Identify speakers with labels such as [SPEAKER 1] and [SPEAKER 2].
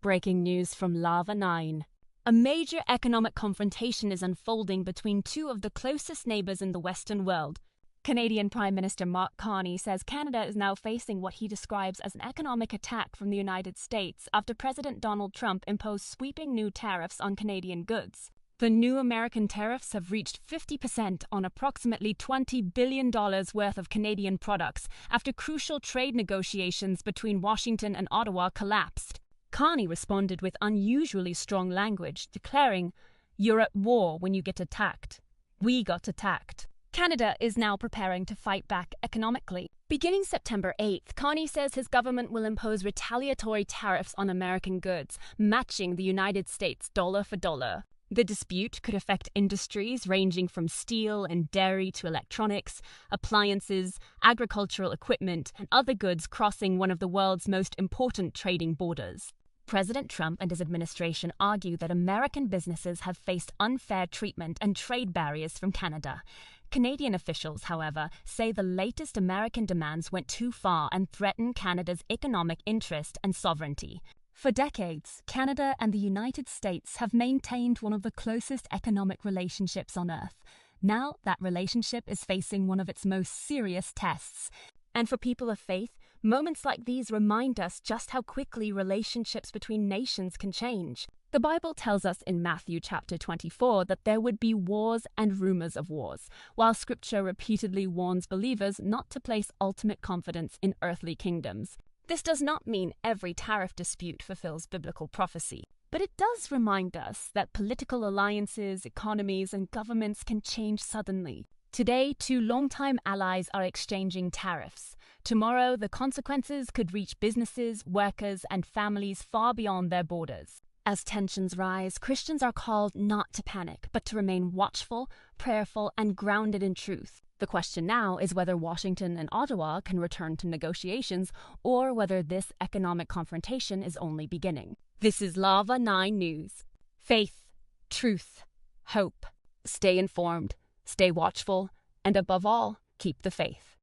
[SPEAKER 1] breaking news from Larva Nine. A major economic confrontation is unfolding between two of the closest neighbors in the Western world. Canadian Prime Minister Mark Carney says Canada is now facing what he describes as an economic attack from the United States after President Donald Trump imposed sweeping new tariffs on Canadian goods. The new American tariffs have reached 50% on approximately $20 billion worth of Canadian products after crucial trade negotiations between Washington and Ottawa collapsed. Carney responded with unusually strong language, declaring, "You're at war when you get attacked. We got attacked." Canada is now preparing to fight back economically. Beginning September 8th, Carney says his government will impose retaliatory tariffs on American goods, matching the United States dollar for dollar. The dispute could affect industries ranging from steel and dairy to electronics, appliances, agricultural equipment, and other goods crossing one of the world's most important trading borders. President Trump and his administration argue that American businesses have faced unfair treatment and trade barriers from Canada. Canadian officials, however, say the latest American demands went too far and threaten Canada's economic interest and sovereignty. For decades, Canada and the United States have maintained one of the closest economic relationships on Earth. Now that relationship is facing one of its most serious tests. And for people of faith, moments like these remind us just how quickly relationships between nations can change. The Bible tells us in Matthew chapter 24 that there would be wars and rumors of wars, while Scripture repeatedly warns believers not to place ultimate confidence in earthly kingdoms. This does not mean every tariff dispute fulfills biblical prophecy, but it does remind us that political alliances, economies, and governments can change suddenly. Today, two longtime allies are exchanging tariffs. Tomorrow, the consequences could reach businesses, workers, and families far beyond their borders. As tensions rise, Christians are called not to panic, but to remain watchful, prayerful, and grounded in truth. The question now is whether Washington and Ottawa can return to negotiations or whether this economic confrontation is only beginning. This is Larva 9 News. Faith, truth, hope. Stay informed, stay watchful, and above all, keep the faith.